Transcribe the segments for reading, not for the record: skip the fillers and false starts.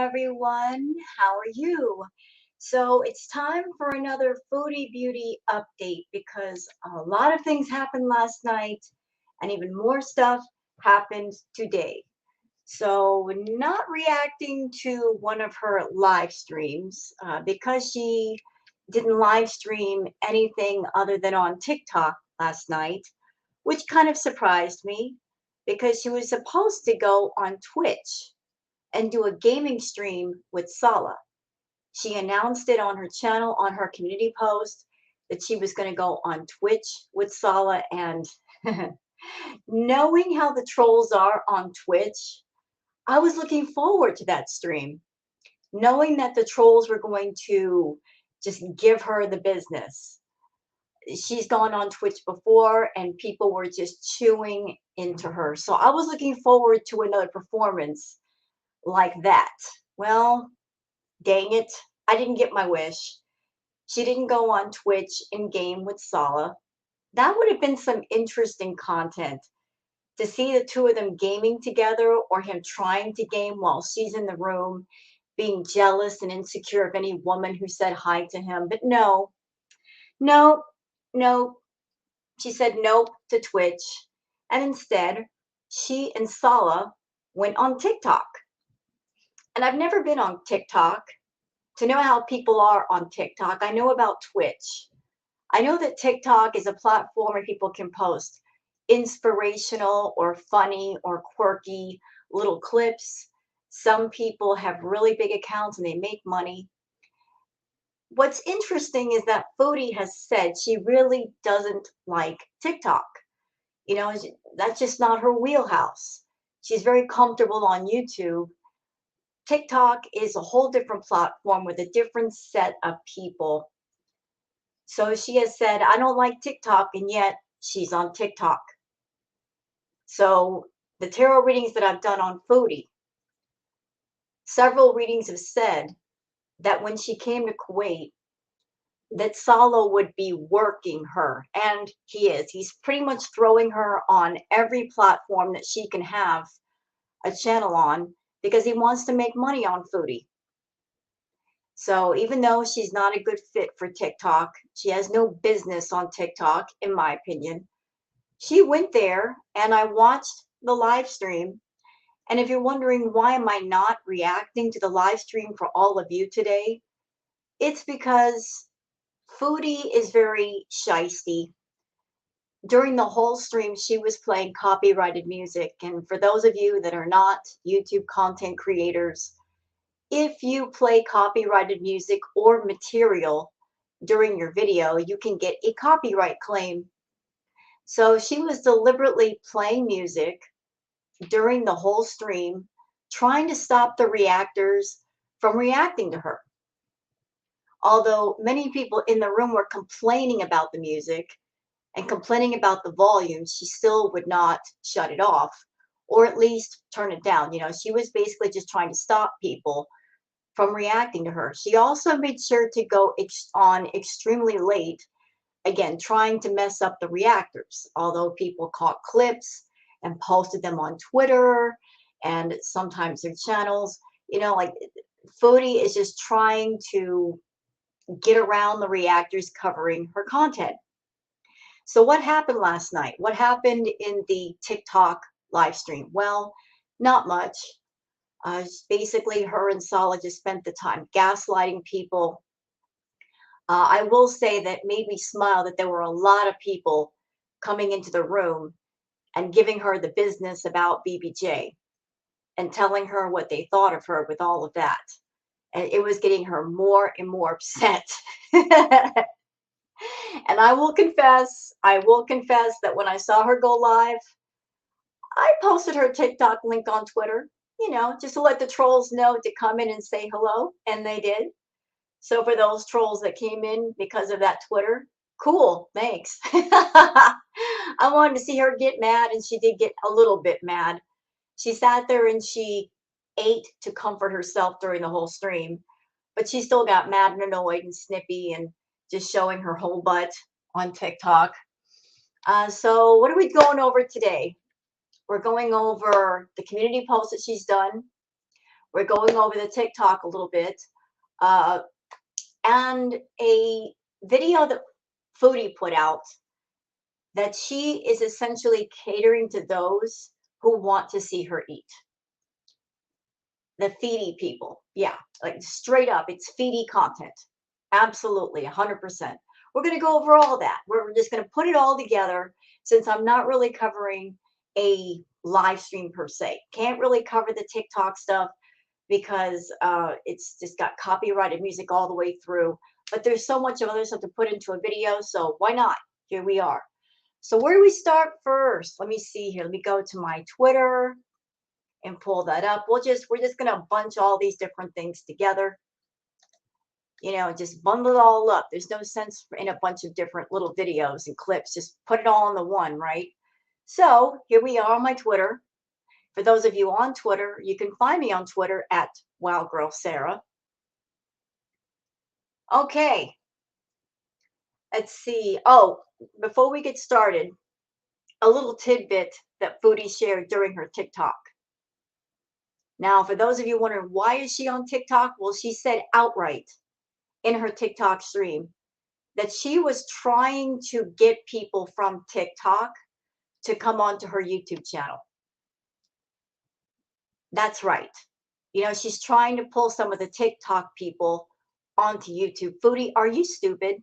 everyone. How are you? So it's time for another Foodie Beauty update because a lot of things happened last night and even more stuff happened today. So, not reacting to one of her live streams because she didn't live stream anything other than on TikTok last night, which kind of surprised me because she was supposed to go on Twitch and do a gaming stream with Salah. She announced it on her channel, on her community post, that she was going to go on Twitch with Salah. And knowing how the trolls are on Twitch, I was looking forward to that stream, knowing that the trolls were going to just give her the business. She's gone on Twitch before and people were just chewing into her. So I was looking forward to another performance like that. Well, dang it, I didn't get my wish. She didn't go on Twitch in game with Salah. That would have been some interesting content to see the two of them gaming together or him trying to game while she's in the room, being jealous and insecure of any woman who said hi to him. But no, no, no. She said nope to Twitch. And instead, she and Salah went on TikTok. And I've never been on TikTok to know how people are on TikTok. I know about Twitch. I know that TikTok is a platform where people can post inspirational or funny or quirky little clips. Some people have really big accounts and they make money. What's interesting is that Foodie has said she really doesn't like TikTok. You know, that's just not her wheelhouse. She's very comfortable on YouTube. TikTok is a whole different platform with a different set of people. So she has said, I don't like TikTok, and yet she's on TikTok. So the tarot readings that I've done on Foodie, several readings have said that when she came to Kuwait, that Salah would be working her, and he is. He's pretty much throwing her on every platform that she can have a channel on because he wants to make money on Foodie. So even though she's not a good fit for TikTok, she has no business on TikTok, in my opinion. She went there and I watched the live stream. And if you're wondering why am I not reacting to the live stream for all of you today, it's because Foodie is very shisty. During the whole stream, she was playing copyrighted music. And for those of you that are not YouTube content creators, if you play copyrighted music or material during your video, you can get a copyright claim. So she was deliberately playing music during the whole stream, trying to stop the reactors from reacting to her. Although many people in the room were complaining about the music and complaining about the volume, she still would not shut it off or at least turn it down. You know, she was basically just trying to stop people from reacting to her. She also made sure to go on extremely late, again, trying to mess up the reactors, although people caught clips and posted them on Twitter and sometimes their channels. You know, like Foodie is just trying to get around the reactors covering her content. So what happened last night? What happened in the TikTok live stream? Well, not much. Basically, her and Salah just spent the time gaslighting people. I will say that made me smile that there were a lot of people coming into the room and giving her the business about BBJ and telling her what they thought of her with all of that. And it was getting her more and more upset. And I will confess that when I saw her go live, I posted her TikTok link on Twitter, you know, just to let the trolls know to come in and say hello. And they did. So for those trolls that came in because of that Twitter, cool, thanks. I wanted to see her get mad, and she did get a little bit mad. She sat there and she ate to comfort herself during the whole stream, but she still got mad and annoyed and snippy and just showing her whole butt on TikTok. So what are we going over today? We're going over the community post that she's done. We're going over the TikTok a little bit. Uh, and a video that Foodie put out that she is essentially catering to those who want to see her eat. The feedy people. Yeah, like straight up, it's feedy content. Absolutely, 100%. We're going to go over all that. We're just going to put it all together since I'm not really covering a live stream per se. Can't really cover the TikTok stuff because it's just got copyrighted music all the way through. But there's so much of other stuff to put into a video, so why not? Here we are. So where do we start first? Let me see here. Let me go to my Twitter and pull that up. We're just gonna bunch all these different things together. You know, just bundle it all up. There's no sense in a bunch of different little videos and clips. Just put it all in the one, right? So here we are on my Twitter. For those of you on Twitter, you can find me on Twitter at WildGirlSarah. Okay, let's see. Oh, before we get started, a little tidbit that Foodie shared during her TikTok. Now, for those of you wondering why is she on TikTok? Well, she said outright in her TikTok stream that she was trying to get people from TikTok to come onto her YouTube channel. That's right. You know, she's trying to pull some of the TikTok people onto YouTube. Foodie, are you stupid?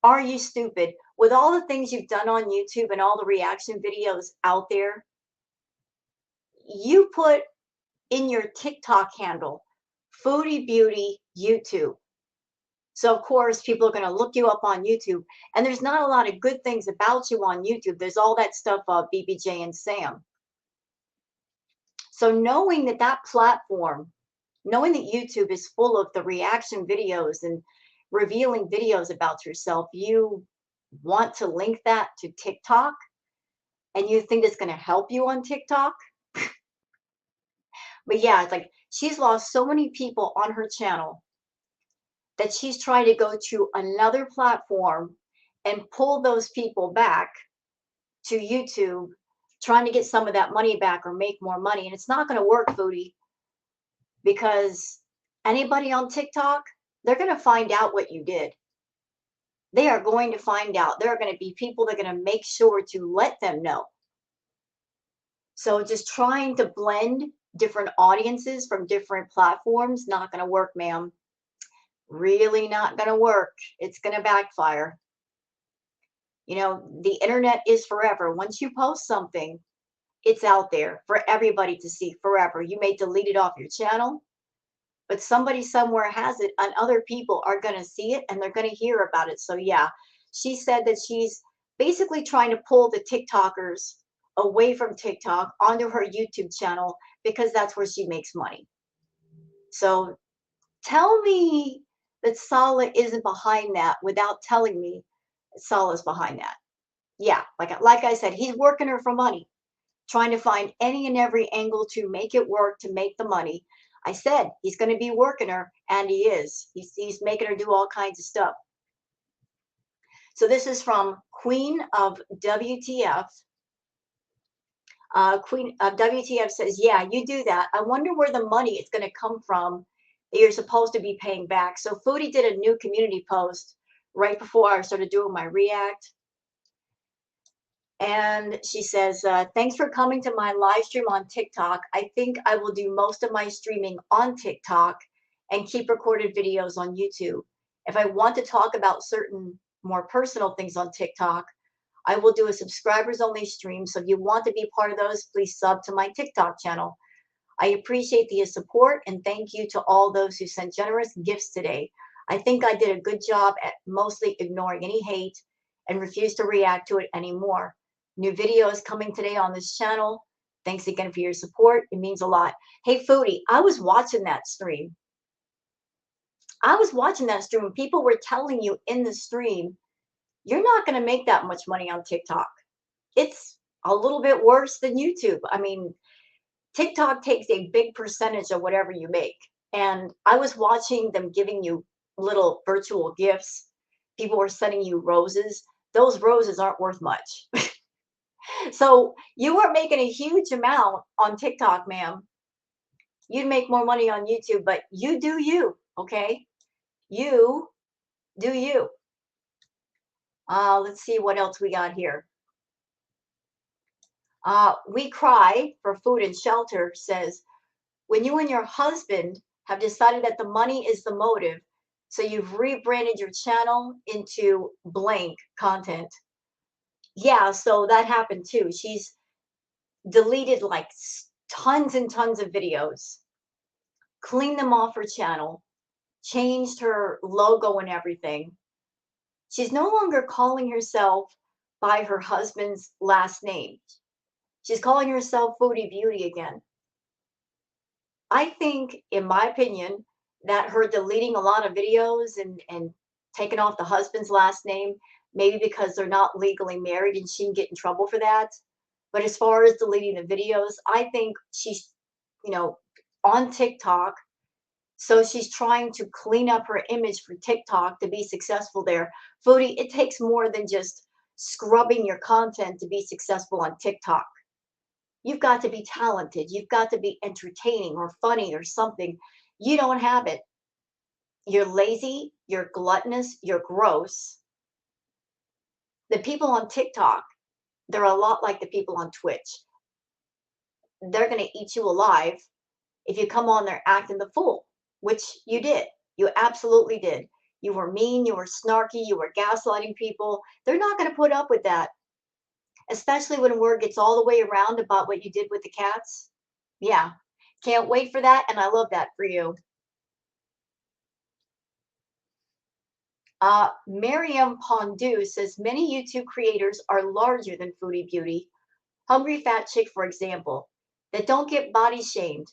Are you stupid? With all the things you've done on YouTube and all the reaction videos out there, you put in your TikTok handle, Foodie Beauty YouTube. So of course, people are going to look you up on YouTube, and there's not a lot of good things about you on YouTube. There's all that stuff of BBJ and Sam. So knowing that that platform, knowing that YouTube is full of the reaction videos and revealing videos about yourself, you want to link that to TikTok, and you think it's going to help you on TikTok. But yeah, it's like she's lost so many people on her channel that she's trying to go to another platform and pull those people back to YouTube, trying to get some of that money back or make more money. And it's not going to work, Foodie, because anybody on TikTok, they're going to find out what you did. They are going to find out. There are going to be people that are going to make sure to let them know. So just trying to blend different audiences from different platforms, not going to work, ma'am. Really not going to work. It's going to backfire. You know, the internet is forever. Once you post something, it's out there for everybody to see forever. You may delete it off your channel, but somebody somewhere has it, and other people are going to see it and they're going to hear about it. So yeah, she said that she's basically trying to pull the TikTokers away from TikTok onto her YouTube channel because that's where she makes money. So tell me that Salah isn't behind that without telling me Salah's behind that. Yeah, like I said, he's working her for money, trying to find any and every angle to make it work, to make the money. I said he's going to be working her, and he is. He's making her do all kinds of stuff. So this is from Queen of WTF. Queen of WTF says, yeah, you do that. I wonder where the money is going to come from that you're supposed to be paying back. So Foodie did a new community post right before I started doing my react. And she says, thanks for coming to my live stream on TikTok. I think I will do most of my streaming on TikTok and keep recorded videos on YouTube. If I want to talk about certain more personal things on TikTok, I will do a subscribers only stream. So if you want to be part of those, please sub to my TikTok channel. I appreciate the support and thank you to all those who sent generous gifts today. I think I did a good job at mostly ignoring any hate and refuse to react to it anymore. New videos coming today on this channel. Thanks again for your support. It means a lot. Hey, Foodie, I was watching that stream. People were telling you in the stream, you're not going to make that much money on TikTok. It's a little bit worse than YouTube. I mean, TikTok takes a big percentage of whatever you make. And I was watching them giving you little virtual gifts. People were sending you roses. Those roses aren't worth much. So you are making a huge amount on TikTok, ma'am. You'd make more money on YouTube, but you do you, okay? You do you. Let's see what else we got here. We Cry for Food and Shelter says, when you and your husband have decided that the money is the motive, so you've rebranded your channel into blank content. Yeah, so that happened too. She's deleted like tons and tons of videos, cleaned them off her channel, changed her logo and everything. She's no longer calling herself by her husband's last name. She's calling herself Foodie Beauty again. I think, in my opinion, that her deleting a lot of videos and taking off the husband's last name, maybe because they're not legally married and she can get in trouble for that. But as far as deleting the videos, I think she's, you know, on TikTok. So she's trying to clean up her image for TikTok to be successful there. Foodie, it takes more than just scrubbing your content to be successful on TikTok. You've got to be talented. You've got to be entertaining or funny or something. You don't have it. You're lazy, you're gluttonous, you're gross. The people on TikTok, they're a lot like the people on Twitch. They're going to eat you alive if you come on there acting the fool, which you did. You absolutely did. You were mean, you were snarky, you were gaslighting people. They're not going to put up with that, especially when word gets all the way around about what you did with the cats. Yeah, can't wait for that, and I love that for you. Miriam Pondu says many YouTube creators are larger than Foodie Beauty. Hungry Fat Chick, for example, that don't get body shamed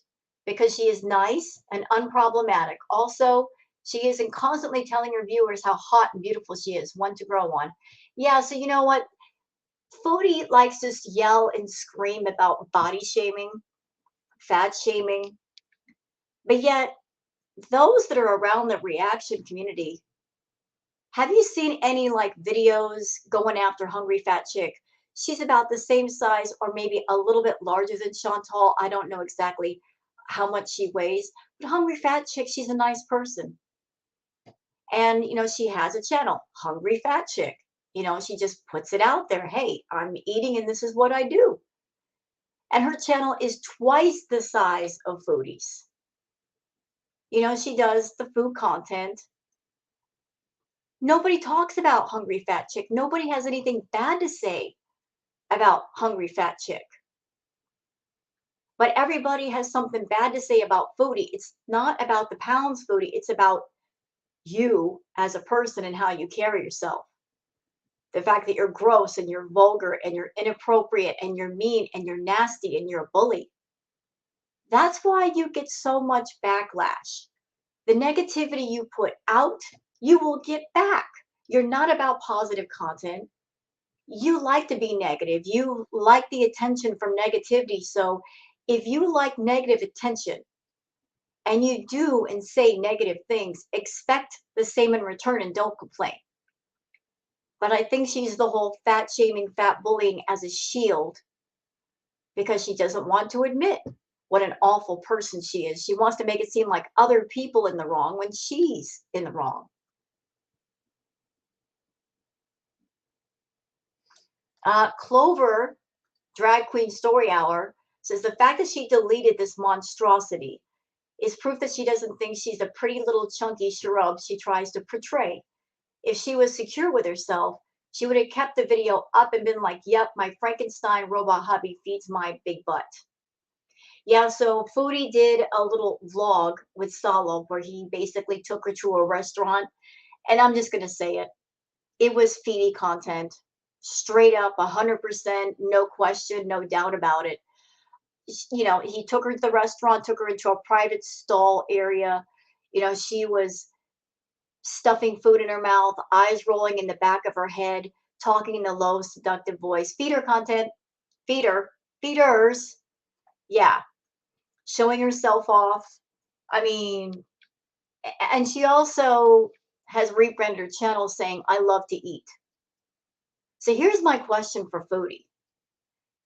because she is nice and unproblematic. Also, she isn't constantly telling her viewers how hot and beautiful she is, one to grow on. Yeah, so you know what? Foodie likes to yell and scream about body shaming, fat shaming, but yet those that are around the reaction community, have you seen any like videos going after Hungry Fat Chick? She's about the same size or maybe a little bit larger than Chantal. I don't know exactly how much she weighs, but Hungry Fat Chick, she's a nice person. And, she has a channel, Hungry Fat Chick. She just puts it out there. Hey, I'm eating and this is what I do. And her channel is twice the size of Foodie's. She does the food content. Nobody talks about Hungry Fat Chick. Nobody has anything bad to say about Hungry Fat Chick. But everybody has something bad to say about Foodie. It's not about the pounds, Foodie. It's about you as a person and how you carry yourself. The fact that you're gross and you're vulgar and you're inappropriate and you're mean and you're nasty and you're a bully. That's why you get so much backlash. The negativity you put out, you will get back. You're not about positive content. You like to be negative. You like the attention from negativity. So if you like negative attention and you do and say negative things, expect the same in return and don't complain. But I think she's the whole fat shaming, fat bullying as a shield because she doesn't want to admit what an awful person she is. She wants to make it seem like other people in the wrong when she's in the wrong. Clover, Drag Queen Story Hour, says the fact that she deleted this monstrosity is proof that she doesn't think she's a pretty little chunky shrub she tries to portray. If she was secure with herself, she would have kept the video up and been like, yep, my Frankenstein robot hubby feeds my big butt. Yeah, so Foodie did a little vlog with Salah where he basically took her to a restaurant. And I'm just going to say it. It was Phoebe content. Straight up, 100%, no question, no doubt about it. He took her to the restaurant, took her into a private stall area. She was stuffing food in her mouth, eyes rolling in the back of her head, talking in a low, seductive voice. Feeder content, feeders. Yeah, showing herself off. I mean, and she also has rebranded her channel saying, I love to eat. So here's my question for Foodie.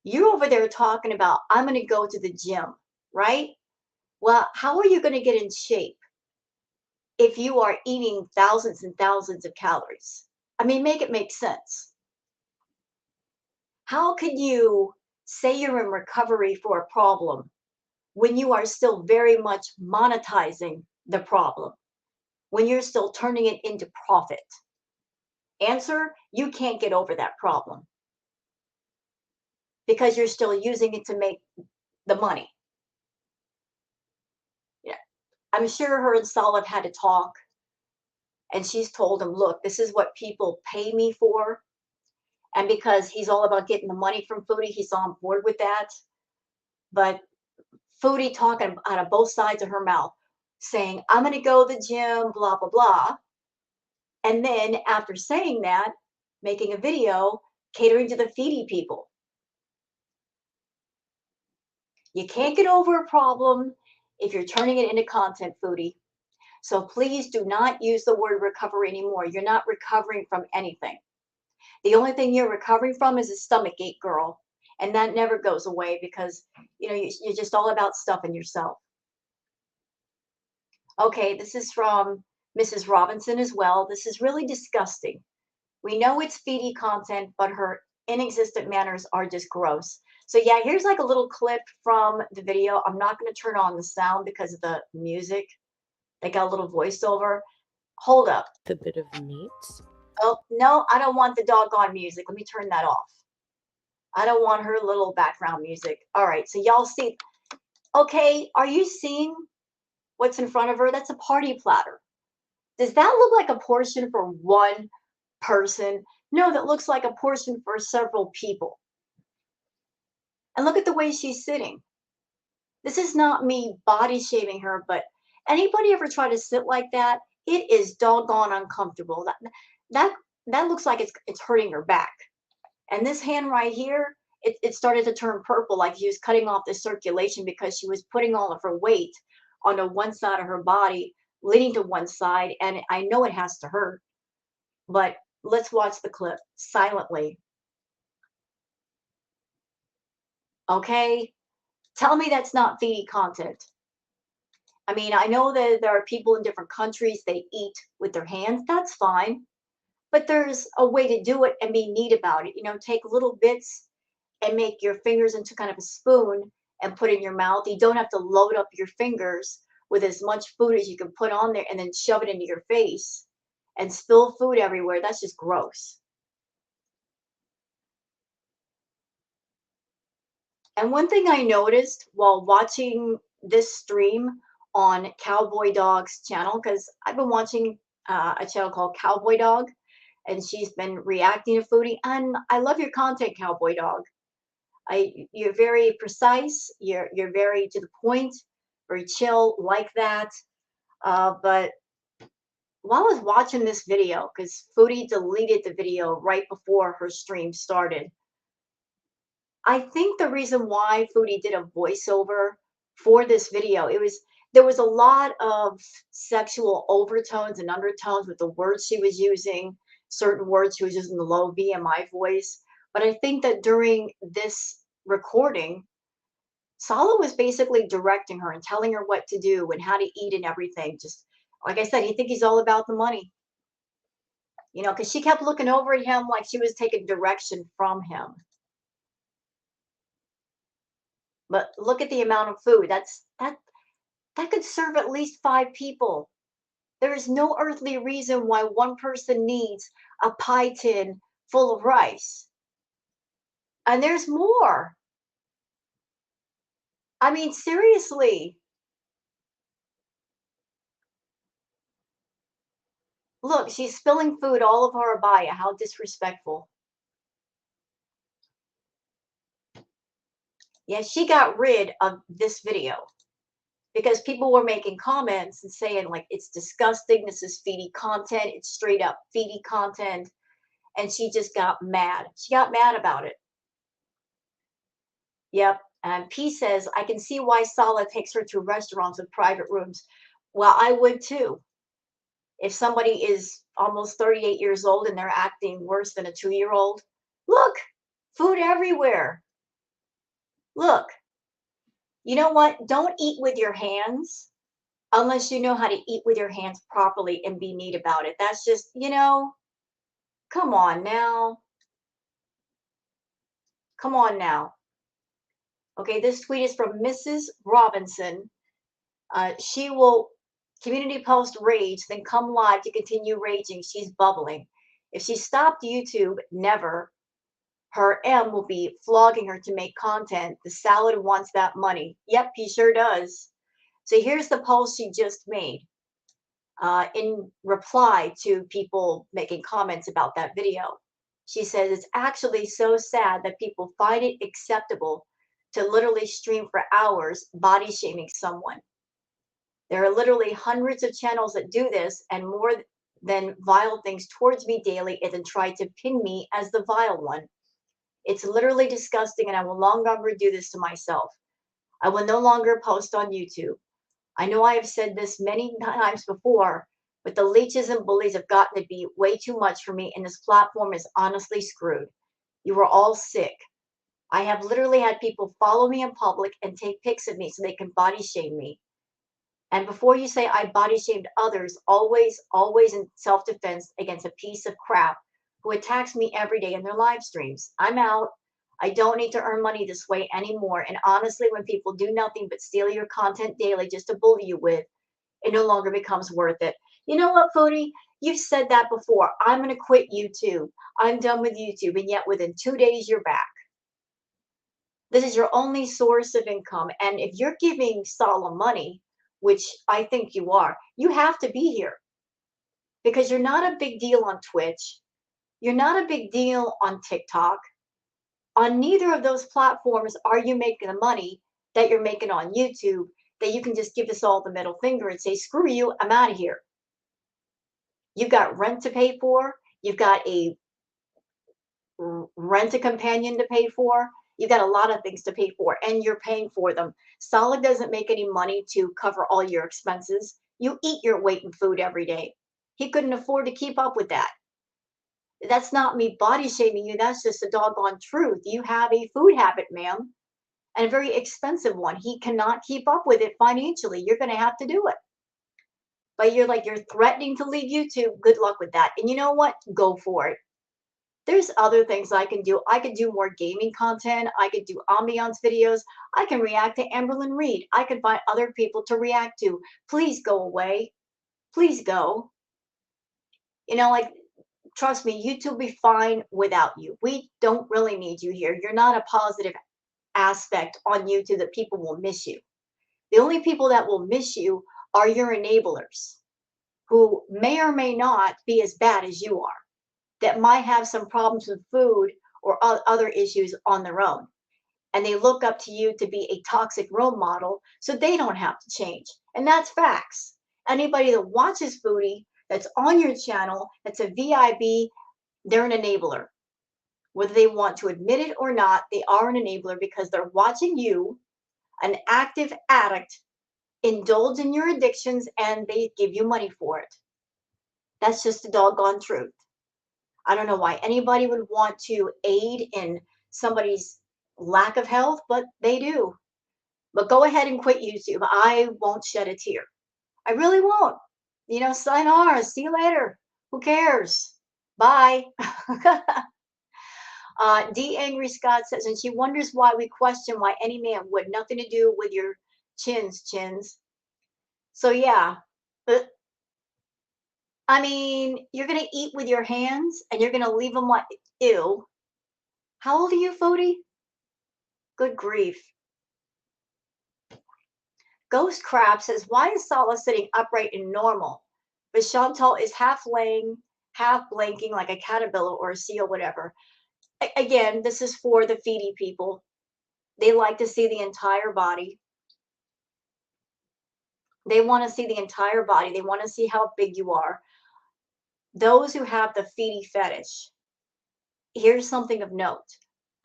You're over there talking about, I'm going to go to the gym, right? Well, how are you going to get in shape if you are eating thousands and thousands of calories? I mean, make it make sense. How can you say you're in recovery for a problem when you are still very much monetizing the problem, when you're still turning it into profit? Answer, you can't get over that problem because you're still using it to make the money. Yeah. I'm sure her and Salah have had a talk, and she's told him, look, this is what people pay me for. And because he's all about getting the money from Foodie, he's on board with that. But Foodie talking out of both sides of her mouth, saying, I'm going to go to the gym, blah, blah, blah. And then after saying that, making a video catering to the feedy people. You can't get over a problem if you're turning it into content, Foodie. So please do not use the word recovery anymore. You're not recovering from anything. The only thing you're recovering from is a stomach ache, girl. And that never goes away because, you're just all about stuffing yourself. Okay, this is from Mrs. Robinson as well. This is really disgusting. We know it's feedy content, but her inexistent manners are just gross. So yeah, here's like a little clip from the video. I'm not going to turn on the sound because of the music. They got a little voiceover. Hold up. The bit of meat. Oh, no, I don't want the doggone music. Let me turn that off. I don't want her little background music. All right, so y'all see. Okay, are you seeing what's in front of her? That's a party platter. Does that look like a portion for one person? No, that looks like a portion for several people. And look at the way she's sitting. This is not me body shaming her, but anybody ever try to sit like that? It is doggone uncomfortable. That that looks like it's hurting her back. And this hand right here, it started to turn purple, like she was cutting off the circulation because she was putting all of her weight onto one side of her body, leaning to one side. And I know it has to hurt, but let's watch the clip silently. Okay? Tell me that's not feedy content. I mean, I know that there are people in different countries, they eat with their hands. That's fine. But there's a way to do it and be neat about it. Take little bits and make your fingers into kind of a spoon and put in your mouth. You don't have to load up your fingers with as much food as you can put on there and then shove it into your face and spill food everywhere. That's just gross. And one thing I noticed while watching this stream on Cowboy Dog's channel, because I've been watching a channel called Cowboy Dog, and she's been reacting to Foodie, and I love your content, Cowboy Dog. You're very precise. You're very to the point, very chill, like that. But while I was watching this video, because Foodie deleted the video right before her stream started, I think the reason why Foodie did a voiceover for this video, there was a lot of sexual overtones and undertones with the words she was using, certain words she was using the low BMI voice. But I think that during this recording, Salah was basically directing her and telling her what to do and how to eat and everything. Just like I said, he's all about the money, because she kept looking over at him like she was taking direction from him. But look at the amount of food. That could serve at least 5 people. There is no earthly reason why one person needs a pie tin full of rice. And there's more. I mean, seriously. Look, she's spilling food all over her abaya. How disrespectful. Yeah, she got rid of this video because people were making comments and saying, like, it's disgusting. This is feedy content. It's straight up feedy content. And she just got mad. She got mad about it. Yep. And P says, I can see why Salah takes her to restaurants with private rooms. Well, I would too. If somebody is almost 38 years old and they're acting worse than a 2-year-old, look, food everywhere. Look, You know what? Don't eat with your hands unless you know how to eat with your hands properly and be neat about it. That's just, come on now. Come on now. Okay, this tweet is from Mrs. Robinson. She will community post rage, then come live to continue raging. She's bubbling. If she stopped YouTube, never. Her M will be flogging her to make content. The salad wants that money. Yep, he sure does. So here's the post she just made in reply to people making comments about that video. She says, it's actually so sad that people find it acceptable to literally stream for hours body shaming someone. There are literally hundreds of channels that do this and more than vile things towards me daily and then try to pin me as the vile one. It's literally disgusting and I will no longer do this to myself. I will no longer post on YouTube. I know I have said this many times before, but the leeches and bullies have gotten to be way too much for me and this platform is honestly screwed. You are all sick. I have literally had people follow me in public and take pics of me so they can body shame me. And before you say I body shamed others, always, always in self-defense against a piece of crap who attacks me every day in their live streams. I'm out. I don't need to earn money this way anymore. And honestly, when people do nothing but steal your content daily just to bully you with, it no longer becomes worth it. You know what, Foodie? You've said that before. I'm going to quit YouTube. I'm done with YouTube. And yet within 2 days, you're back. This is your only source of income. And if you're giving Salah money, which I think you are, you have to be here because you're not a big deal on Twitch. You're not a big deal on TikTok. On neither of those platforms are you making the money that you're making on YouTube that you can just give us all the middle finger and say, screw you, I'm out of here. You've got rent to pay for. You've got a rent a companion to pay for. You've got a lot of things to pay for and you're paying for them. Solid doesn't make any money to cover all your expenses. You eat your weight in food every day. He couldn't afford to keep up with that. That's not me body shaming you. That's just a doggone truth. You have a food habit, ma'am, and a very expensive one. He cannot keep up with it financially. You're going to have to do it. But you're threatening to leave YouTube. Good luck with that. And you know what? Go for it. There's other things I can do. I could do more gaming content. I could do ambiance videos. I can react to Amberlyn Reed. I could find other people to react to. Please go away. Please go. Trust me, YouTube will be fine without you. We don't really need you here. You're not a positive aspect on YouTube that people will miss you. The only people that will miss you are your enablers who may or may not be as bad as you are, that might have some problems with food or other issues on their own. And they look up to you to be a toxic role model so they don't have to change. And that's facts. Anybody that watches Foodie, that's on your channel, that's a VIB, they're an enabler. Whether they want to admit it or not, they are an enabler because they're watching you, an active addict, indulge in your addictions and they give you money for it. That's just the doggone truth. I don't know why anybody would want to aid in somebody's lack of health, but they do. But go ahead and quit YouTube. I won't shed a tear. I really won't. Sayonara. See you later. Who cares? Bye. D. Angry Scott says, and she wonders why we question why any man would nothing to do with your chins. So yeah, but I mean, you're going to eat with your hands and you're going to leave them like, ew. How old are you, Foodie? Good grief. Ghost Crab says, why is Salah sitting upright and normal? But Chantal is half laying, half blinking like a caterpillar or a seal, whatever. Again, this is for the feedy people. They like to see the entire body. They want to see the entire body. They want to see how big you are. Those who have the feedy fetish. Here's something of note.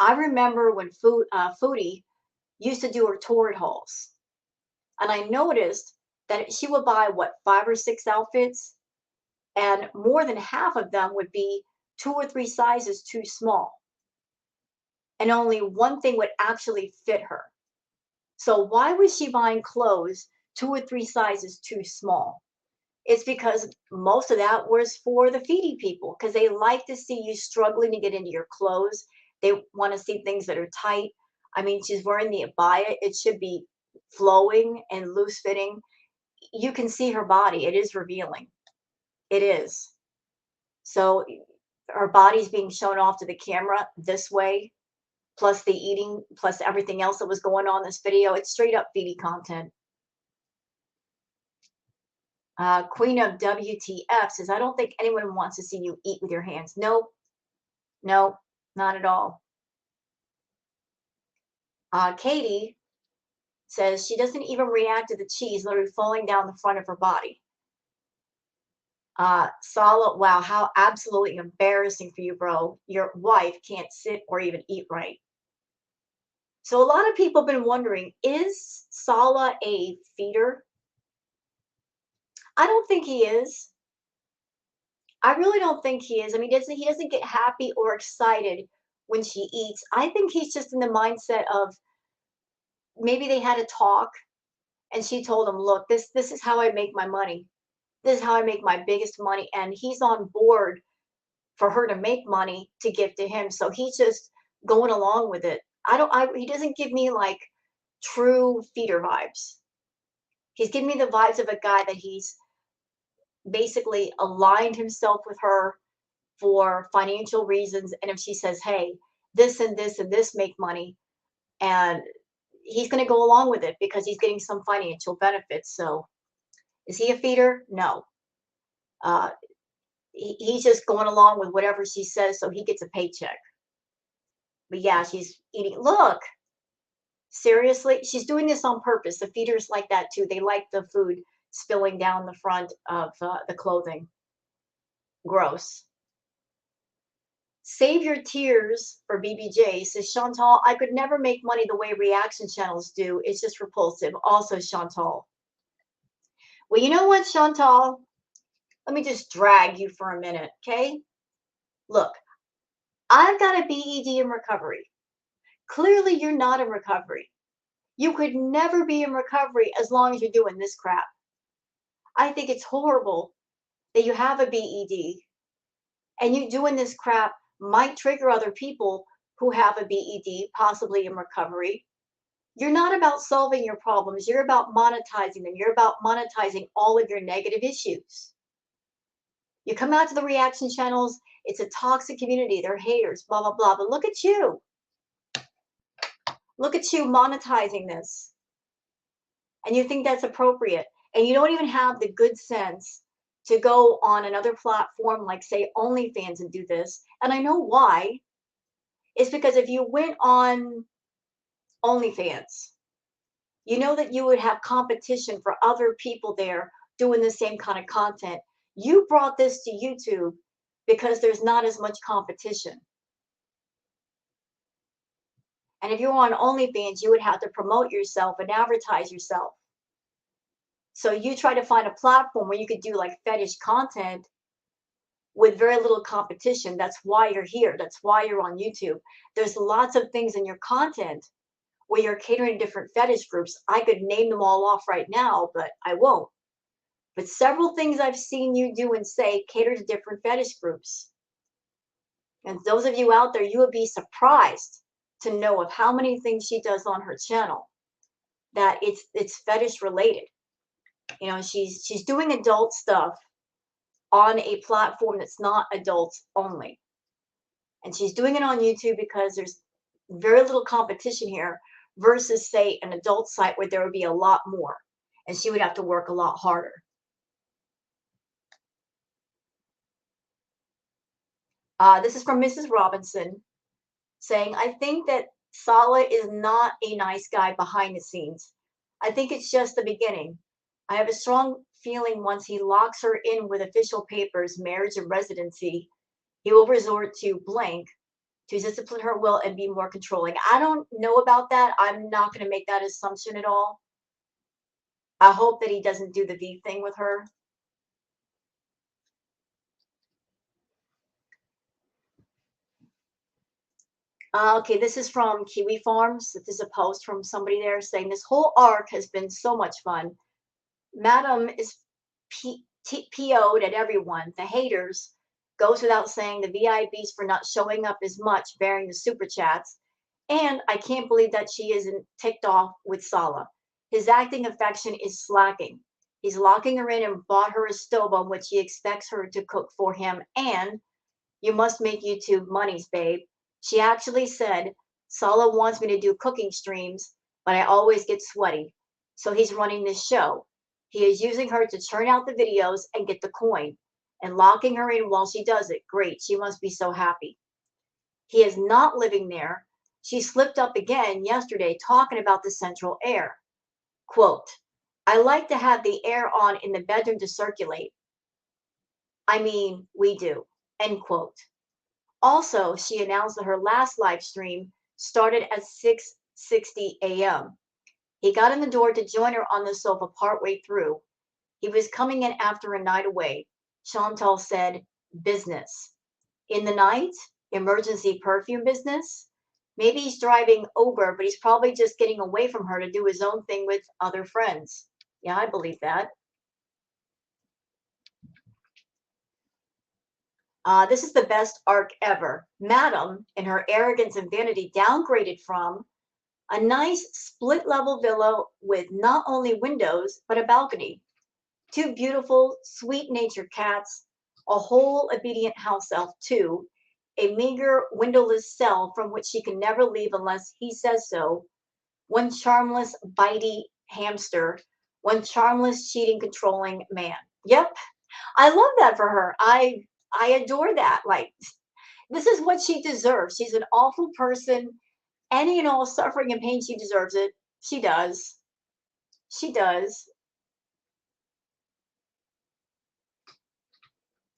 I remember when Foodie used to do her torrid hauls. And I noticed that she would buy, 5 or 6 outfits? And more than half of them would be 2 or 3 sizes too small. And only one thing would actually fit her. So why was she buying clothes 2 or 3 sizes too small? It's because most of that was for the feedy people because they like to see you struggling to get into your clothes. They want to see things that are tight. I mean, she's wearing the abaya. It should be flowing and loose fitting. You can see her body. It is revealing. It is. So her body's being shown off to the camera this way, plus the eating, plus everything else that was going on in this video. It's straight up Phoebe content. Queen of WTF says, I don't think anyone wants to see you eat with your hands. Nope, nope, not at all. Katie says she doesn't even react to the cheese literally falling down the front of her body. Salah, wow, how absolutely embarrassing for you, bro. Your wife can't sit or even eat right. So a lot of people have been wondering, is Salah a feeder? I don't think he is. I really don't think he is. I mean, he doesn't get happy or excited when she eats. I think he's just in the mindset of maybe they had a talk and she told him, "Look, this is how I make my money. This is how I make my biggest money." And he's on board for her to make money to give to him. So he's just going along with it. He doesn't give me like true feeder vibes. He's giving me the vibes of a guy that he's basically aligned himself with her for financial reasons. And if she says, hey, this and this and this make money, and he's going to go along with it because he's getting some financial benefits. So is he a feeder? No. Uh, he's just going along with whatever she says so he gets a paycheck. But yeah, she's eating. Look, seriously, she's doing this on purpose. The feeders like that too. They like the food spilling down the front of the clothing. Gross. Save your tears for BBJ says, Chantal, I could never make money the way reaction channels do. It's just repulsive. Also, Chantal. Well, you know what, Chantal? Let me just drag you for a minute, okay? Look, I've got a BED in recovery. Clearly, you're not in recovery. You could never be in recovery as long as you're doing this crap. I think it's horrible that you have a BED and you doing this crap might trigger other people who have a BED, possibly in recovery. You're not about solving your problems. You're about monetizing them. You're about monetizing all of your negative issues. You come out to the reaction channels, it's a toxic community. They're haters, blah, blah, blah. But look at you. Look at you monetizing this. And you think that's appropriate. And you don't even have the good sense to go on another platform like, say, OnlyFans and do this. And I know why. It's because if you went on OnlyFans, you know that you would have competition for other people there doing the same kind of content. You brought this to YouTube because there's not as much competition. And if you're on OnlyFans, you would have to promote yourself and advertise yourself. So you try to find a platform where you could do like fetish content with very little competition. That's why you're here. That's why you're on YouTube. There's lots of things in your content where you're catering to different fetish groups. I could name them all off right now, but I won't. But several things I've seen you do and say cater to different fetish groups. And those of you out there, you would be surprised to know of how many things she does on her channel that it's fetish related. You know, she's doing adult stuff on a platform that's not adults only. And she's doing it on YouTube because there's very little competition here versus, say, an adult site where there would be a lot more and she would have to work a lot harder. This is from Mrs. Robinson saying, I think that Salah is not a nice guy behind the scenes. I think it's just the beginning. I have a strong feeling once he locks her in with official papers, marriage and residency, he will resort to blank to discipline her will and be more controlling. I don't know about that. I'm not going to make that assumption at all. I hope that he doesn't do the V thing with her. Okay, this is from Kiwi Farms. This is a post from somebody there saying this whole arc has been so much fun. Madam is PO'd at everyone. The haters goes without saying. The VIPs for not showing up as much, bearing the super chats. And I can't believe that she isn't ticked off with Salah. His acting affection is slacking. He's locking her in and bought her a stove on which he expects her to cook for him. And you must make YouTube monies, babe. She actually said, Salah wants me to do cooking streams, but I always get sweaty. So he's running this show. He is using her to churn out the videos and get the coin and locking her in while she does it. Great. She must be so happy. He is not living there. She slipped up again yesterday talking about the central air. Quote, I like to have the air on in the bedroom to circulate. I mean, we do. End quote. Also, she announced that her last live stream started at 6:60 a.m. He got in the door to join her on the sofa partway through. He was coming in after a night away. Chantal said, business. In the night, emergency perfume business. Maybe he's driving Uber, but he's probably just getting away from her to do his own thing with other friends. Yeah, I believe that. This is the best arc ever. Madam, in her arrogance and vanity, downgraded from a nice split level villa with not only windows, but a balcony, two beautiful, sweet natured cats, a whole obedient house elf, too, a meager, windowless cell from which she can never leave unless he says so, one charmless, bitey hamster, one charmless, cheating, controlling man. Yep, I love that for her. I adore that. Like, this is what she deserves. She's an awful person. Any and all suffering and pain, she deserves it. She does. She does.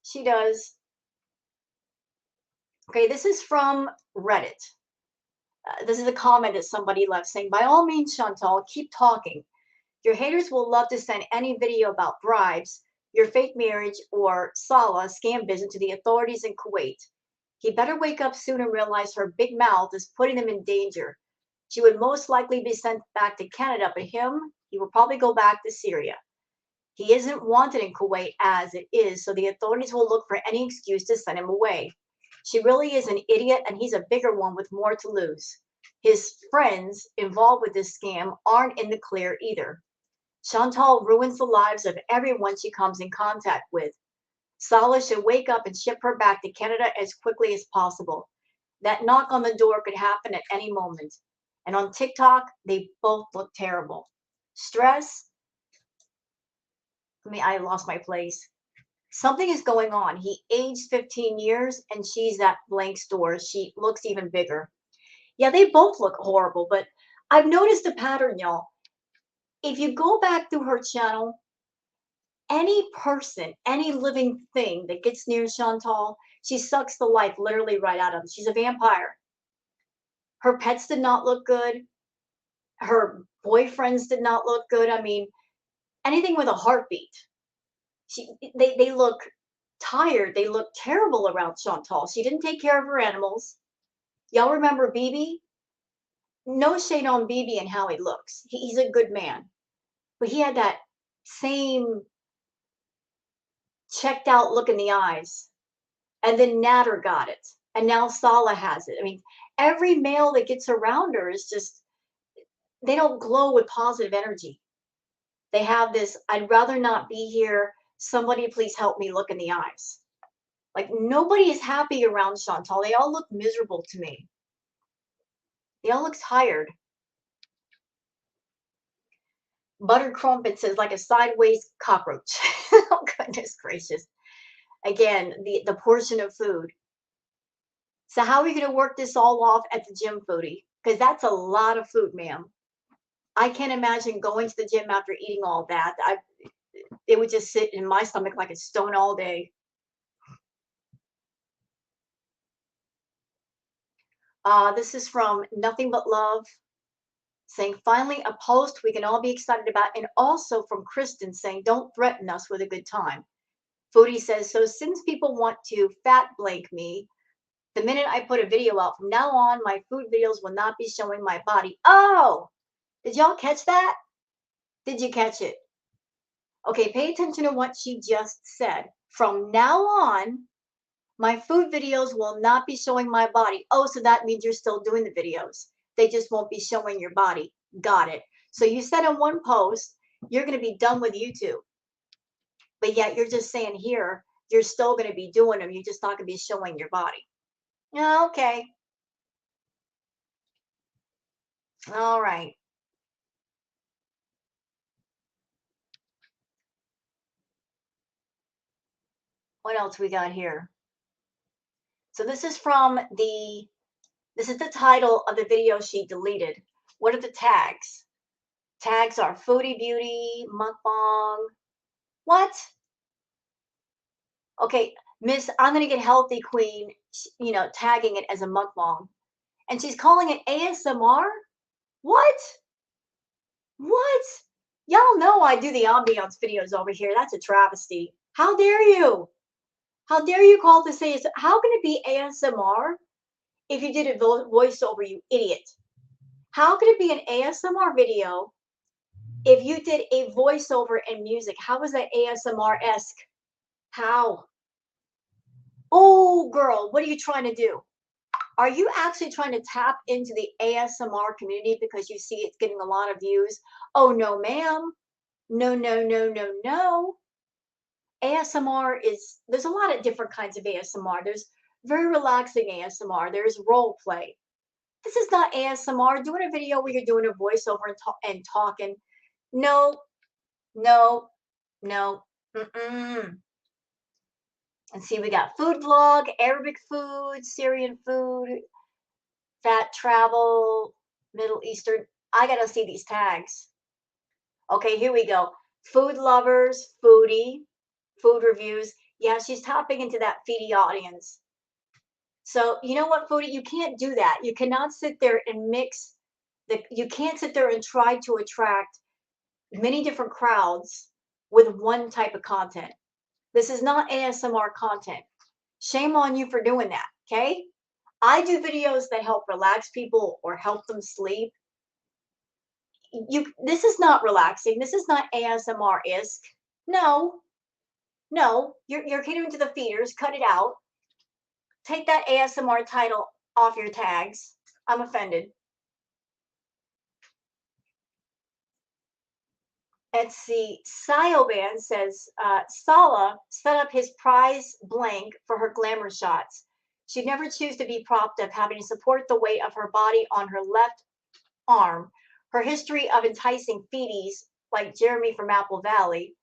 She does. Okay, this is from Reddit. This is a comment that somebody left saying, by all means, Chantal, keep talking. Your haters will love to send any video about bribes, your fake marriage, or Salah scam business to the authorities in Kuwait. He better wake up soon and realize her big mouth is putting them in danger. She would most likely be sent back to Canada, but him, he will probably go back to Syria. He isn't wanted in Kuwait as it is, so the authorities will look for any excuse to send him away. She really is an idiot, and he's a bigger one with more to lose. His friends involved with this scam aren't in the clear either. Chantal ruins the lives of everyone she comes in contact with. Salah should wake up and ship her back to Canada as quickly as possible. That knock on the door could happen at any moment. And on TikTok, they both look terrible. Stress, I lost my place. Something is going on. He aged 15 years and she's at blank store. She looks even bigger. Yeah, they both look horrible, but I've noticed a pattern, y'all. If you go back through her channel, any person, any living thing that gets near Chantal, she sucks the life literally right out of them. She's a vampire. Her pets did not look good. Her boyfriends did not look good. I mean, anything with a heartbeat. They look tired. They look terrible around Chantal. She didn't take care of her animals. Y'all remember BB? No shade on BB and how he looks. He's a good man. But he had that same checked out look in the eyes. And then Natter got it. And now Salah has it. I mean, every male that gets around her is just, they don't glow with positive energy. They have this, I'd rather not be here. Somebody please help me look in the eyes. Like, nobody is happy around Chantal. They all look miserable to me. They all look tired. Butter crumpet says like a sideways cockroach. Oh, goodness gracious. Again, the portion of food. So how are we going to work this all off at the gym, Foodie? Because that's a lot of food, ma'am. I can't imagine going to the gym after eating all that. It would just sit in my stomach like a stone all day. This is from Nothing But Love saying, finally, a post we can all be excited about. And also from Kristen saying, don't threaten us with a good time. Foodie says, so since people want to fat blank me, The minute I put a video out, from now on, my food videos will not be showing my body. Oh, did y'all catch that? Did you catch it? Okay, pay attention to what she just said. From now on, my food videos will not be showing my body. Oh, so that means you're still doing the videos. They just won't be showing your body. Got it. So you said in one post, you're going to be done with YouTube. But yet you're just saying here, you're still going to be doing them. You're just not going to be showing your body. Okay. All right. What else we got here? So this is the title of the video she deleted. What are the tags? Tags are Foodie Beauty, Mukbang. What? Okay, Miss, I'm gonna get healthy queen, tagging it as a mukbang. And she's calling it ASMR? What? What? Y'all know I do the ambiance videos over here. That's a travesty. How dare you? How dare you call this ASMR? How can it be ASMR if you did a voiceover, you idiot? How could it be an ASMR video if you did a voiceover and music? How is that ASMR-esque? How? Oh, girl, what are you trying to do? Are you actually trying to tap into the ASMR community because you see it's getting a lot of views? Oh, no, ma'am. No, no, no, no, no. ASMR there's a lot of different kinds of ASMR. There's very relaxing ASMR. There's role play. This is not ASMR. Doing a video where you're doing a voiceover and talking. No, no, no. Mm-mm. And see, we got food vlog, Arabic food, Syrian food, fat travel, Middle Eastern. I gotta see these tags. Okay, here we go. Food lovers, foodie, food reviews. Yeah, she's tapping into that foodie audience. So you know what, foodie, you can't do that. You cannot sit there and you can't sit there and try to attract many different crowds with one type of content. This is not ASMR content. Shame on you for doing that, okay? I do videos that help relax people or help them sleep. This is not relaxing. This is not ASMR-esque. No, no, you're catering to the feeders. Cut it out. Take that ASMR title off your tags. I'm offended. Let's see. Scioband says Salah set up his prize blank for her glamour shots. She'd never choose to be propped up, having to support the weight of her body on her left arm. Her history of enticing feeties like Jeremy from Apple Valley.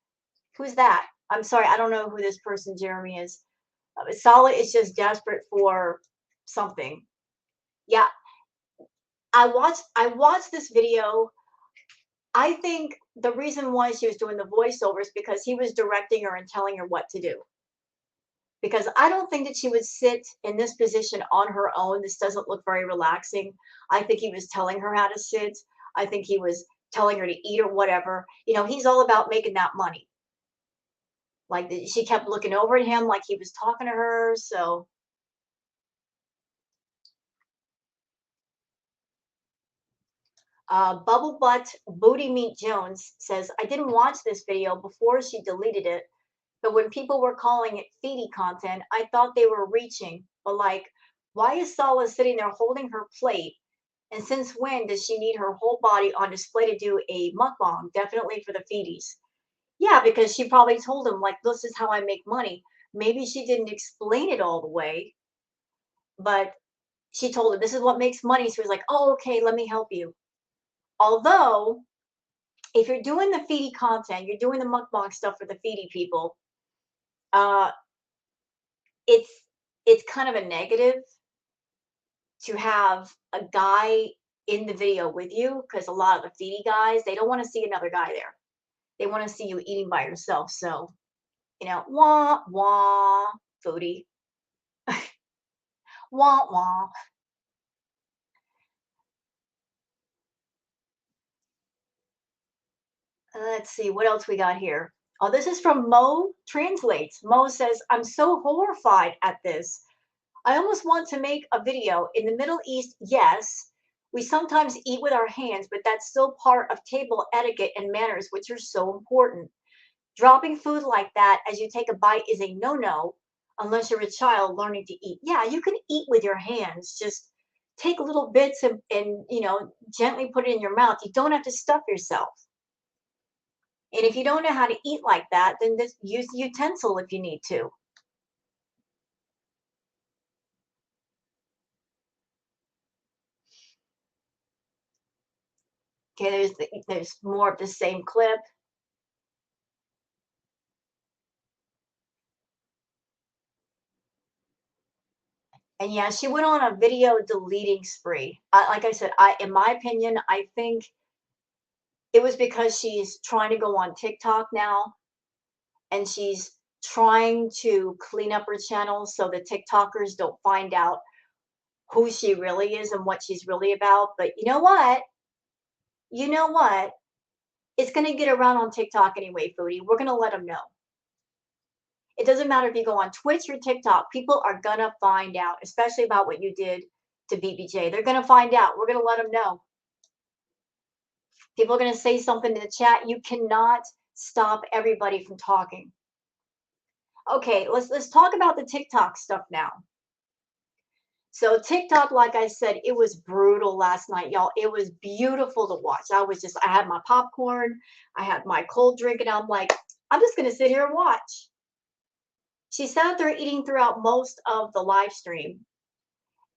Who's that? I'm sorry, I don't know who this person Jeremy is. Salah is just desperate for something. Yeah, I watched this video. I think the reason why she was doing the voiceovers because he was directing her and telling her what to do. Because I don't think that she would sit in this position on her own. This doesn't look very relaxing. I think he was telling her how to sit. I think he was telling her to eat or whatever. He's all about making that money. Like she kept looking over at him like he was talking to her. So Bubble Butt Booty Meat Jones says, I didn't watch this video before she deleted it, but when people were calling it Foodie content, I thought they were reaching. But like, why is Salah sitting there holding her plate? And since when does she need her whole body on display to do a mukbang? Definitely for the feedies. Yeah, because she probably told him, like, this is how I make money. Maybe she didn't explain it all the way, but she told him, this is what makes money. So he was like, oh, okay, let me help you. Although, if you're doing the feedie content, you're doing the mukbang stuff for the feedie people, uh, it's it's kind of a negative to have a guy in the video with you because a lot of the feedie guys, they don't want to see another guy there. They want to see you eating by yourself. So, wah wah, foodie, wah wah. Let's see what else we got here. Oh, this is from Mo Translates. Mo says, I'm so horrified at this. I almost want to make a video. In the Middle East, yes, we sometimes eat with our hands, but that's still part of table etiquette and manners, which are so important. Dropping food like that as you take a bite is a no-no unless you're a child learning to eat. Yeah, you can eat with your hands. Just take little bits and gently put it in your mouth. You don't have to stuff yourself. And if you don't know how to eat like that, then just use the utensil if you need to. Okay, there's more of the same clip. And yeah, she went on a video deleting spree. Like I said, in my opinion, I think it was because she's trying to go on TikTok now, and she's trying to clean up her channel so the TikTokers don't find out who she really is and what she's really about. But you know what? You know what? It's going to get around on TikTok anyway, Foodie. We're going to let them know. It doesn't matter if you go on Twitch or TikTok, people are going to find out, especially about what you did to BBJ. They're going to find out. We're going to let them know. People are going to say something in the chat. You cannot stop everybody from talking. Okay, let's talk about the TikTok stuff now. So TikTok, like I said, it was brutal last night, y'all. It was beautiful to watch. I had my popcorn, I had my cold drink, and I'm like, I'm just gonna sit here and watch. She sat there eating throughout most of the live stream,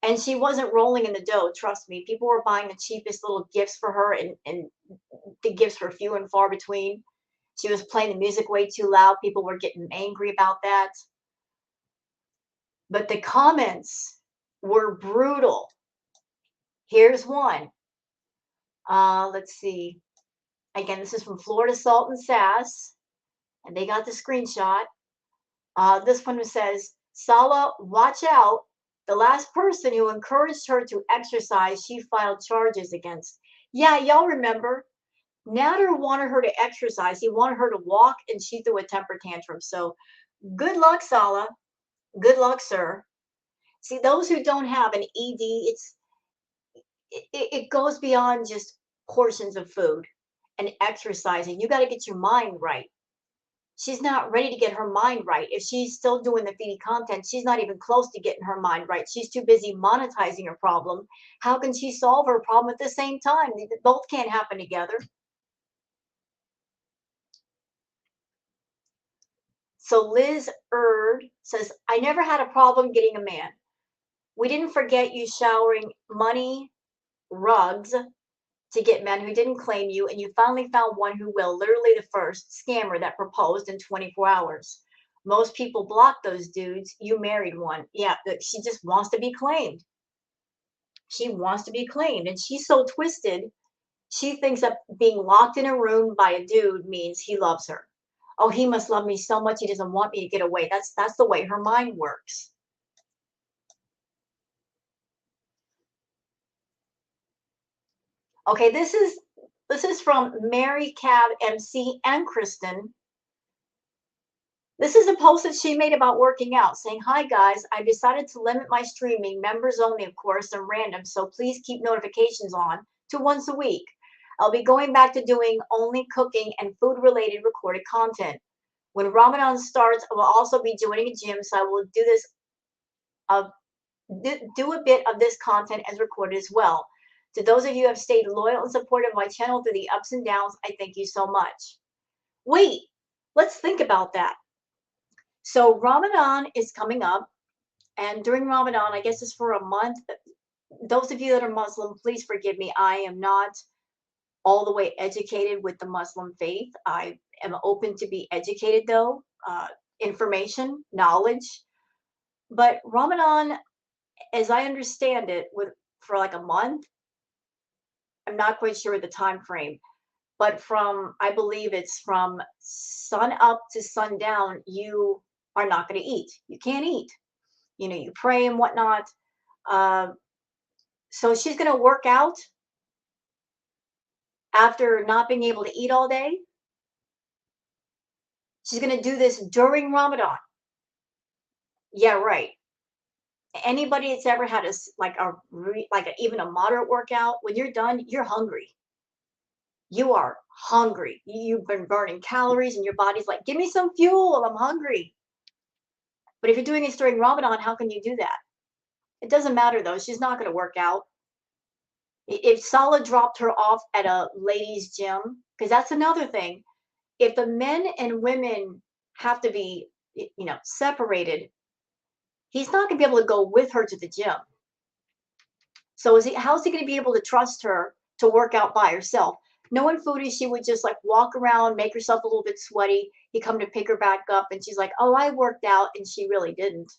and she wasn't rolling in the dough. Trust me, people were buying the cheapest little gifts for her, and the gifts were few and far between. She was playing the music way too loud. People were getting angry about that. But the comments were brutal. Here's one. Let's see. Again, this is from Florida Salt and Sass, and they got the screenshot. This one says, Salah, watch out. The last person who encouraged her to exercise, she filed charges against. Yeah, y'all remember. Nader wanted her to exercise. He wanted her to walk, and she threw a temper tantrum. So good luck, Salah. Good luck, sir. See, those who don't have an ED, it goes beyond just portions of food and exercising. You got to get your mind right. She's not ready to get her mind right. If she's still doing the Phoebe content, she's not even close to getting her mind right. She's too busy monetizing her problem. How can she solve her problem at the same time? Both can't happen together. So Liz Erd says, I never had a problem getting a man. We didn't forget you showering money, rugs, to get men who didn't claim you, and you finally found one who will. Literally the first scammer that proposed in 24 hours. Most people block those dudes. You married one. Yeah, she just wants to be claimed. She wants to be claimed, and she's so twisted. She thinks that being locked in a room by a dude means he loves her. Oh, he must love me so much he doesn't want me to get away. That's the way her mind works. Okay, this is from Mary Cab MC and Kristen. This is a post that she made about working out, saying, Hi guys, I decided to limit my streaming, members only of course, and random, so please keep notifications on to once a week. I'll be going back to doing only cooking and food related recorded content. When Ramadan starts, I will also be joining a gym, so I will uh, do a bit of this content as recorded as well. To those of you who have stayed loyal and supportive of my channel through the ups and downs, I thank you so much. Wait, let's think about that. So Ramadan is coming up, and during Ramadan, I guess it's for a month. Those of you that are Muslim, please forgive me. I am not all the way educated with the Muslim faith. I am open to be educated, though, information, knowledge. But Ramadan, as I understand it, for like a month. I'm not quite sure the time frame, but I believe it's from sun up to sundown, you are not going to eat. You can't eat. You pray and whatnot. Uh, so she's going to work out after not being able to eat all day. She's going to do this during Ramadan. Yeah, right. Anybody that's ever had even a moderate workout, when you're done, you're hungry. You are hungry. You've been burning calories and your body's like, give me some fuel. I'm hungry. But if you're doing it during Ramadan, how can you do that? It doesn't matter though. She's not going to work out. If Salah dropped her off at a ladies' gym, because that's another thing. If the men and women have to be, separated, he's not going to be able to go with her to the gym. So how's he going to be able to trust her to work out by herself? Knowing Foodie, she would just like walk around, make herself a little bit sweaty. He'd come to pick her back up and she's like, oh, I worked out, and she really didn't.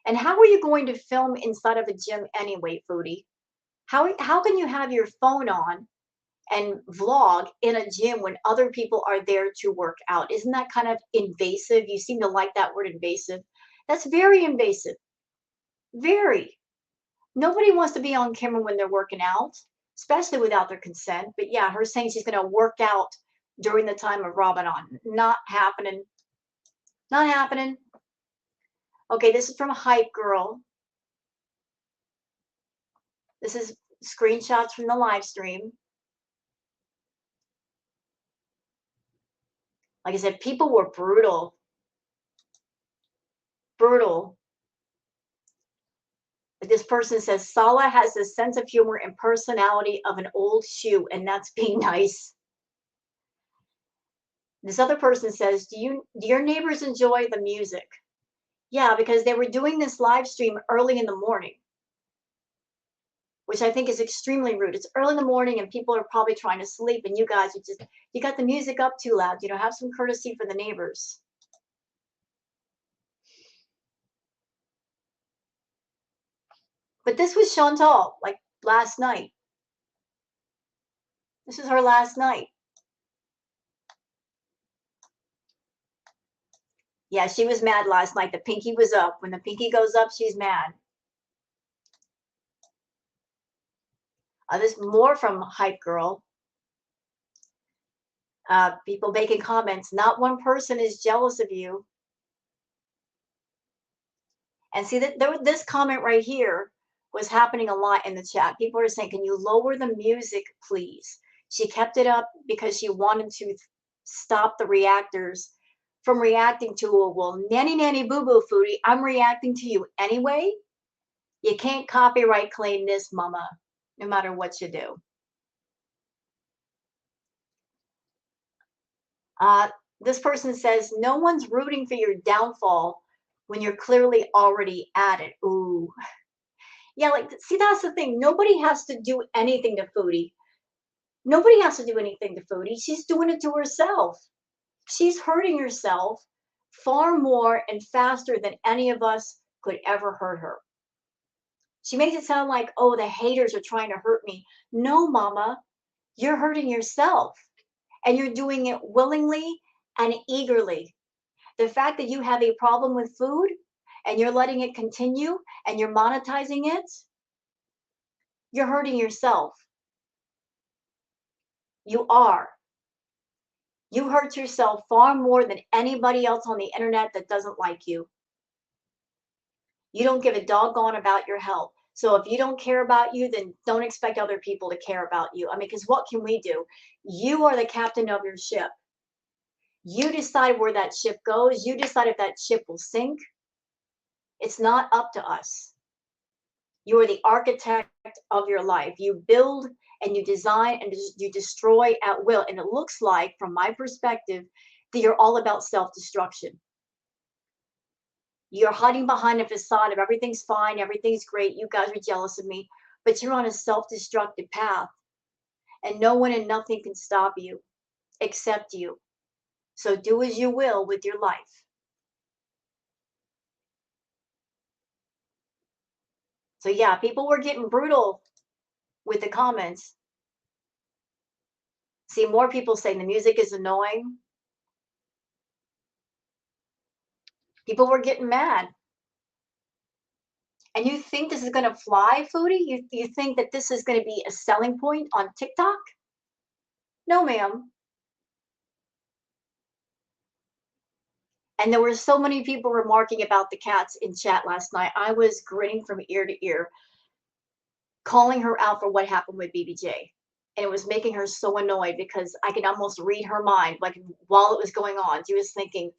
And how are you going to film inside of a gym anyway, Foodie? How can you have your phone on and vlog in a gym when other people are there to work out? Isn't that kind of invasive? You seem to like that word invasive. That's very invasive. Very. Nobody wants to be on camera when they're working out, especially without their consent. But yeah, her saying she's going to work out during the time of Ramadan. Not happening. Not happening. Okay, this is from Hype Girl. This is screenshots from the live stream. Like I said, people were brutal. Brutal. But this person says, Salah has the sense of humor and personality of an old shoe, and that's being nice. This other person says, do your neighbors enjoy the music? Yeah, because they were doing this live stream early in the morning, which I think is extremely rude. It's early in the morning and people are probably trying to sleep, and you guys you got the music up too loud. Have some courtesy for the neighbors. But this was Chantal, like last night. This is her last night. Yeah, she was mad last night. The pinky was up. When the pinky goes up, she's mad. This more from Hype Girl. People making comments. Not one person is jealous of you. And see that this comment right here was happening a lot in the chat. People are saying, "Can you lower the music, please?" She kept it up because she wanted to stop the reactors from reacting to a nanny boo boo Foodie. I'm reacting to you anyway. You can't copyright claim this, mama, no matter what you do. This person says, no one's rooting for your downfall when you're clearly already at it. Ooh. Yeah, like, see, that's the thing. Nobody has to do anything to Foodie. Nobody has to do anything to Foodie. She's doing it to herself. She's hurting herself far more and faster than any of us could ever hurt her. She makes it sound like, oh, the haters are trying to hurt me. No, mama, you're hurting yourself. And you're doing it willingly and eagerly. The fact that you have a problem with food and you're letting it continue and you're monetizing it, you're hurting yourself. You are. You hurt yourself far more than anybody else on the internet that doesn't like you. You don't give a doggone about your health. So if you don't care about you, then don't expect other people to care about you. I mean, because what can we do? You are the captain of your ship. You decide where that ship goes. You decide if that ship will sink. It's not up to us. You are the architect of your life. You build and you design and you destroy at will. And it looks like, from my perspective, that you're all about self-destruction. You're hiding behind a facade of everything's fine, everything's great. You guys are jealous of me, but you're on a self-destructive path. And no one and nothing can stop you except you. So do as you will with your life. So yeah, people were getting brutal with the comments. See more people saying the music is annoying. People were getting mad. And you think this is going to fly, Foodie? You think that this is going to be a selling point on TikTok? No, ma'am. And there were so many people remarking about the cats in chat last night. I was grinning from ear to ear, calling her out for what happened with BBJ. And it was making her so annoyed because I could almost read her mind. Like while it was going on, she was thinking,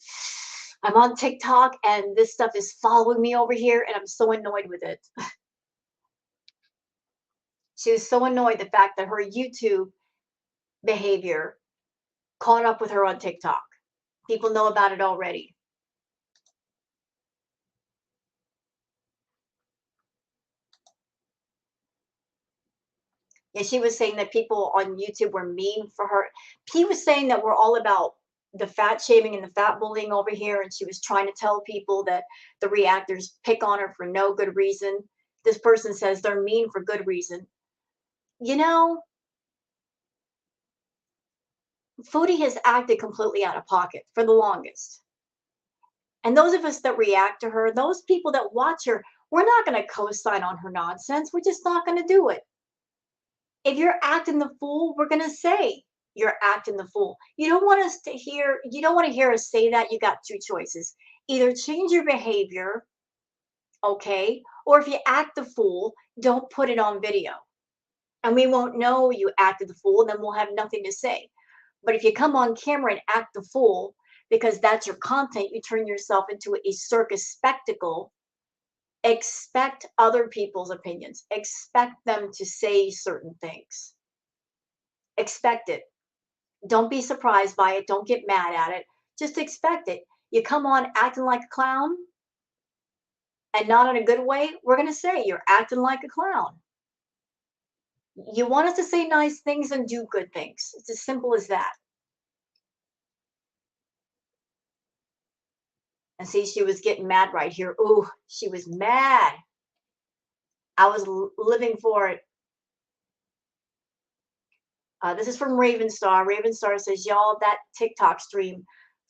I'm on TikTok and this stuff is following me over here and I'm so annoyed with it. She was so annoyed the fact that her YouTube behavior caught up with her on TikTok. People know about it already. And she was saying that people on YouTube were mean for her. He was saying that we're all about the fat shaming and the fat bullying over here. And she was trying to tell people that the reactors pick on her for no good reason. This person says they're mean for good reason. You know, Foodie has acted completely out of pocket for the longest. And those of us that react to her, those people that watch her, we're not going to co-sign on her nonsense. We're just not going to do it. If you're acting the fool, we're going to say you're acting the fool. You don't want to hear us say that. You got two choices. Either change your behavior, okay? Or if you act the fool, don't put it on video. And we won't know you acted the fool, and then we'll have nothing to say. But if you come on camera and act the fool because that's your content, you turn yourself into a circus spectacle. Expect other people's opinions. Expect them to say certain things. Expect it. Don't be surprised by it. Don't get mad at it. Just expect it. You come on acting like a clown and not in a good way, we're going to say you're acting like a clown. You want us to say nice things and do good things. It's as simple as that. And see, she was getting mad right here. Ooh, she was mad. I was living for it. This is from Ravenstar. Ravenstar says, y'all, that TikTok stream,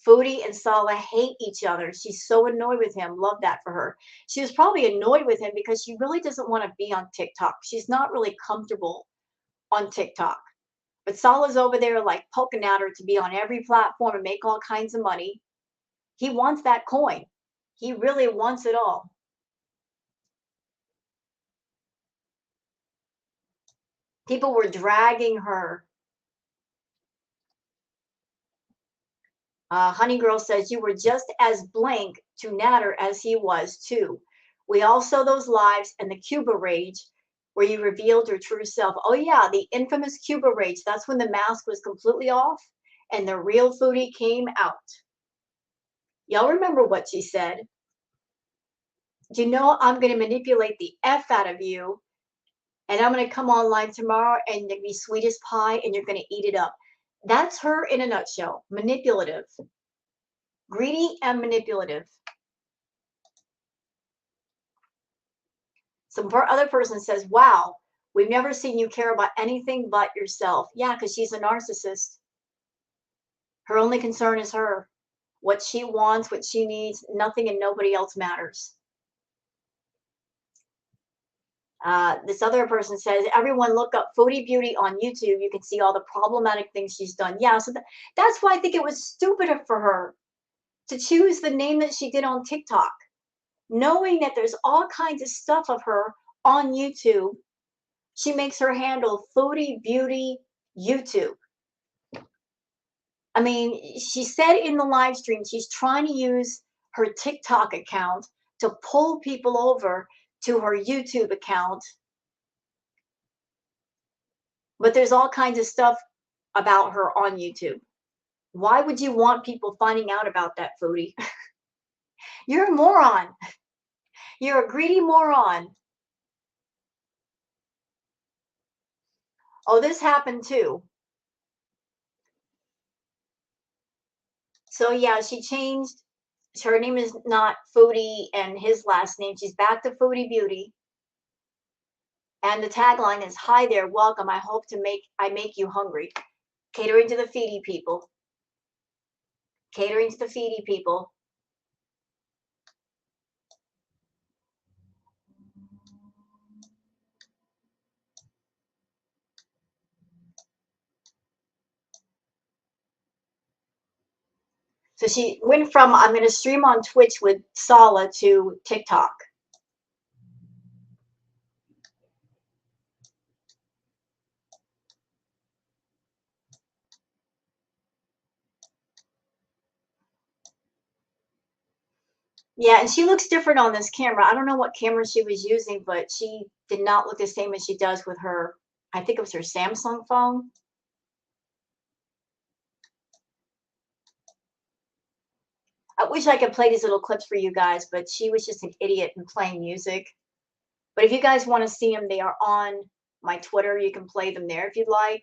Foodie and Salah hate each other. She's so annoyed with him. Love that for her. She was probably annoyed with him because she really doesn't want to be on TikTok. She's not really comfortable on TikTok. But Salah's over there like poking at her to be on every platform and make all kinds of money. He wants that coin. He really wants it all. People were dragging her. Honey Girl says, you were just as blank to Natter as he was, too. We all saw those lives and the Cuba rage where you revealed your true self. Oh, yeah, the infamous Cuba rage. That's when the mask was completely off and the real Foodie came out. Y'all remember what she said? You know, I'm going to manipulate the F out of you, and I'm going to come online tomorrow and you're going to be sweet as pie and you're going to eat it up. That's her in a nutshell. Manipulative. Greedy and manipulative. Some other person says, wow, we've never seen you care about anything but yourself. Yeah, because she's a narcissist. Her only concern is her. What she wants, what she needs, nothing and nobody else matters. This other person says, everyone look up Foodie Beauty on YouTube. You can see all the problematic things she's done. Yeah, so that's why I think it was stupid for her to choose the name that she did on TikTok, knowing that there's all kinds of stuff of her on YouTube. She makes her handle Foodie Beauty YouTube. I mean, she said in the live stream she's trying to use her TikTok account to pull people over to her YouTube account. But there's all kinds of stuff about her on YouTube. Why would you want people finding out about that, Foodie? You're a moron. You're a greedy moron. Oh, this happened too. So yeah, she changed. Her name is not Foodie and his last name. She's back to Foodie Beauty. And the tagline is, hi there, welcome. I hope I make you hungry. Catering to the feedy people. Catering to the feedy people. So she went from I'm going to stream on Twitch with Salah to TikTok. Yeah, and she looks different on this camera. I don't know what camera she was using, but she did not look the same as she does with her, I think it was her Samsung phone. I wish I could play these little clips for you guys, but she was just an idiot in playing music. But if you guys want to see them, they are on my Twitter. You can play them there if you'd like.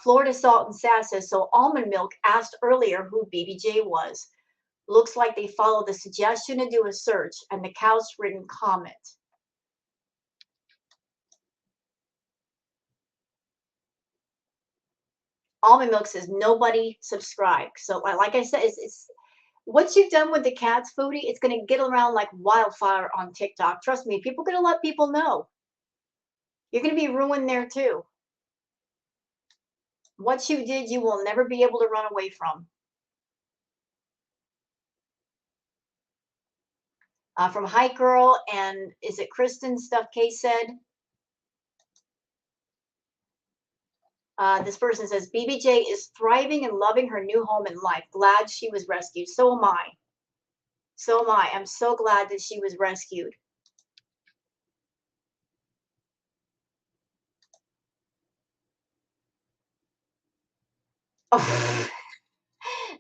Florida Salt and Sass says, so Almond Milk asked earlier who BBJ was. Looks like they followed the suggestion to do a search and the couch written comment. Almond Milk says nobody subscribed. So like I said, it's what you've done with the cats, Foodie, it's going to get around like wildfire on TikTok. Trust me, people are going to let people know. You're going to be ruined there too. What you did, you will never be able to run away from. From Hike Girl, and is it Kristen Stuff K said? This person says BBJ is thriving and loving her new home and life. Glad she was rescued. So am I. So am I. I'm so glad that she was rescued. Oh,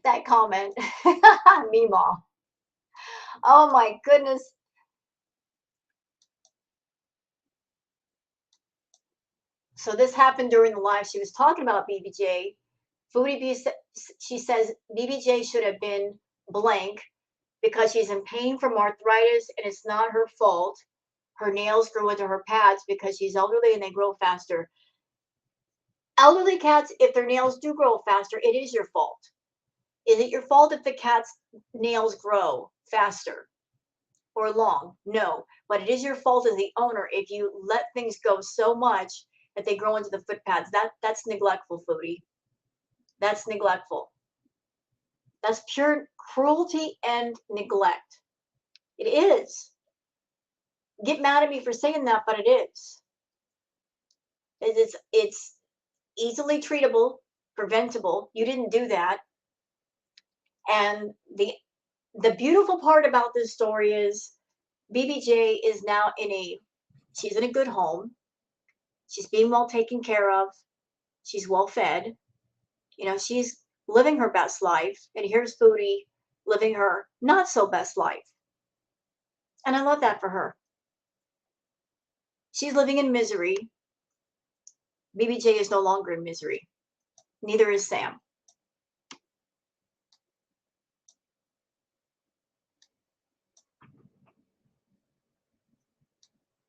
that comment. Meemaw. Oh my goodness. So this happened during the live. She was talking about BBJ. Foodie Beauty, she says BBJ should have been blank because she's in pain from arthritis and it's not her fault. Her nails grew into her pads because she's elderly and they grow faster. Elderly cats, if their nails do grow faster, it is your fault. Is it your fault if the cat's nails grow faster or long? No, but it is your fault as the owner if you let things go so much that they grow into the foot pads. That's neglectful, Foodie. That's neglectful. That's pure cruelty and neglect. It is. Get mad at me for saying that, but it is. It's easily treatable, preventable. You didn't do that. And the beautiful part about this story is BBJ is now she's in a good home. She's being well taken care of. She's well fed. She's living her best life. And here's Foodie living her not so best life. And I love that for her. She's living in misery. BBJ is no longer in misery. Neither is Sam.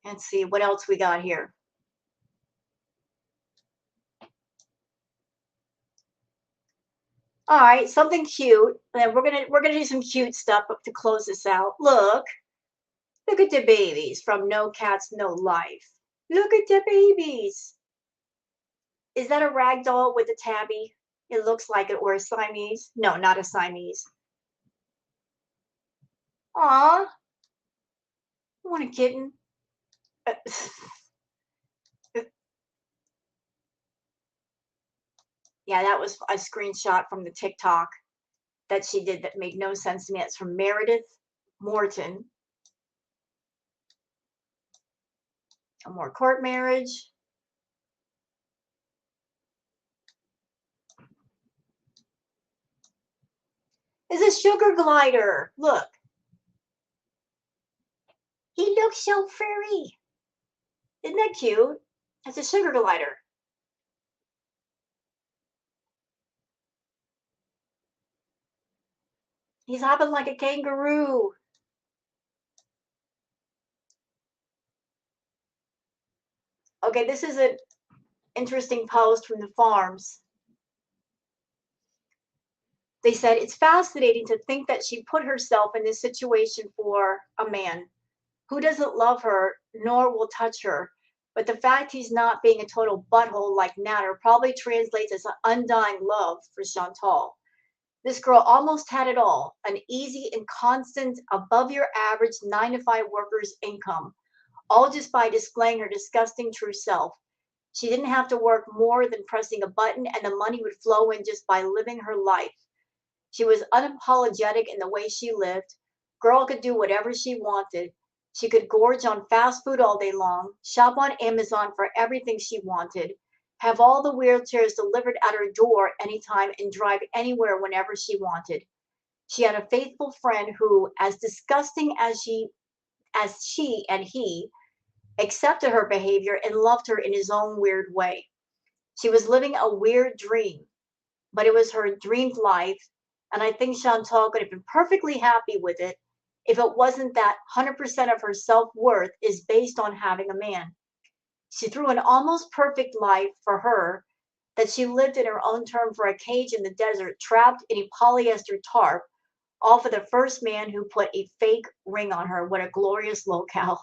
Let's see what else we got here. All right, something cute. And we're gonna do some cute stuff to close this out. Look at the babies from No Cats, No Life. Look at the babies. Is that a rag doll with a tabby? It looks like it, or a Siamese. No, not a Siamese. Aw, I want a kitten. Yeah, that was a screenshot from the TikTok that she did that made no sense to me. It's from Meredith Morton. A more court marriage. Is a sugar glider. Look. He looks so furry. Isn't that cute? It's a sugar glider. He's hopping like a kangaroo. Okay, this is an interesting post from the farms. They said, it's fascinating to think that she put herself in this situation for a man who doesn't love her nor will touch her. But the fact he's not being a total butthole like Natter probably translates as an undying love for Chantal. This girl almost had it all, an easy and constant, above your average 9 to 5 worker's income, all just by displaying her disgusting true self. She didn't have to work more than pressing a button, and the money would flow in just by living her life. She was unapologetic in the way she lived. Girl could do whatever she wanted. She could gorge on fast food all day long, shop on Amazon for everything she wanted, have all the wheelchairs delivered at her door anytime, and drive anywhere whenever she wanted. She had a faithful friend who, as disgusting as she and he, accepted her behavior and loved her in his own weird way. She was living a weird dream, but it was her dreamed life, and I think Chantal could have been perfectly happy with it if it wasn't that 100% of her self-worth is based on having a man. She threw an almost perfect life for her that she lived in her own term for a cage in the desert, trapped in a polyester tarp, all for the first man who put a fake ring on her. What a glorious locale.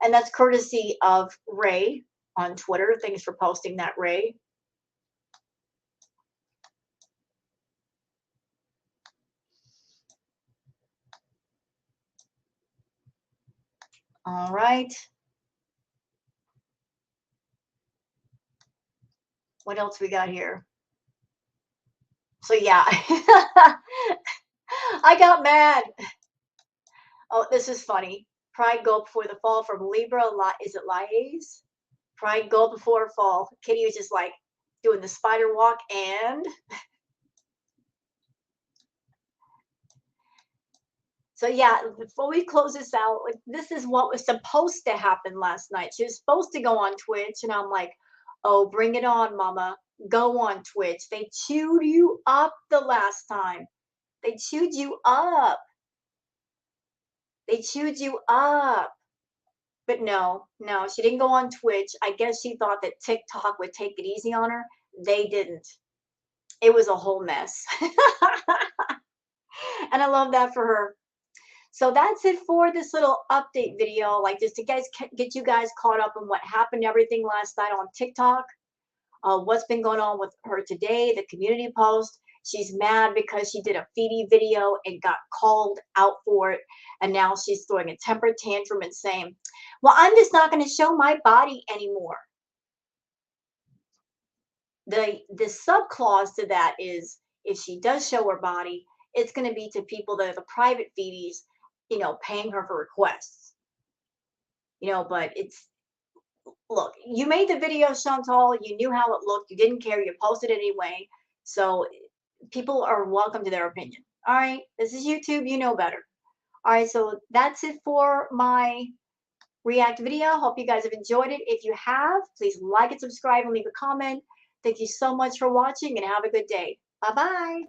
And that's courtesy of Ray on Twitter. Thanks for posting that, Ray. All right. What else we got here? So yeah, I got mad. Oh, this is funny. Pride go before the fall from Libra. Is it Lies? Pride go before fall. Kitty was just like doing the spider walk. And so yeah, before we close this out, like, this is what was supposed to happen last night. She was supposed to go on Twitch, and I'm like, oh, bring it on, mama. Go on Twitch. They chewed you up the last time. They chewed you up. They chewed you up. But no, no, she didn't go on Twitch. I guess she thought that TikTok would take it easy on her. They didn't. It was a whole mess. And I love that for her. So that's it for this little update video, like just to get you guys caught up on what happened, everything last night on TikTok, what's been going on with her today, the community post. She's mad because she did a Phoebe video and got called out for it. And now she's throwing a temper tantrum and saying, well, I'm just not going to show my body anymore. The subclause to that is if she does show her body, it's going to be to people that are the private Phoebes, paying her for requests. But look, you made the video, Chantal. You knew how it looked. You didn't care. You posted it anyway. So people are welcome to their opinion. All right. This is YouTube. You know better. All right. So that's it for my React video. Hope you guys have enjoyed it. If you have, please like and subscribe and leave a comment. Thank you so much for watching, and have a good day. Bye-bye.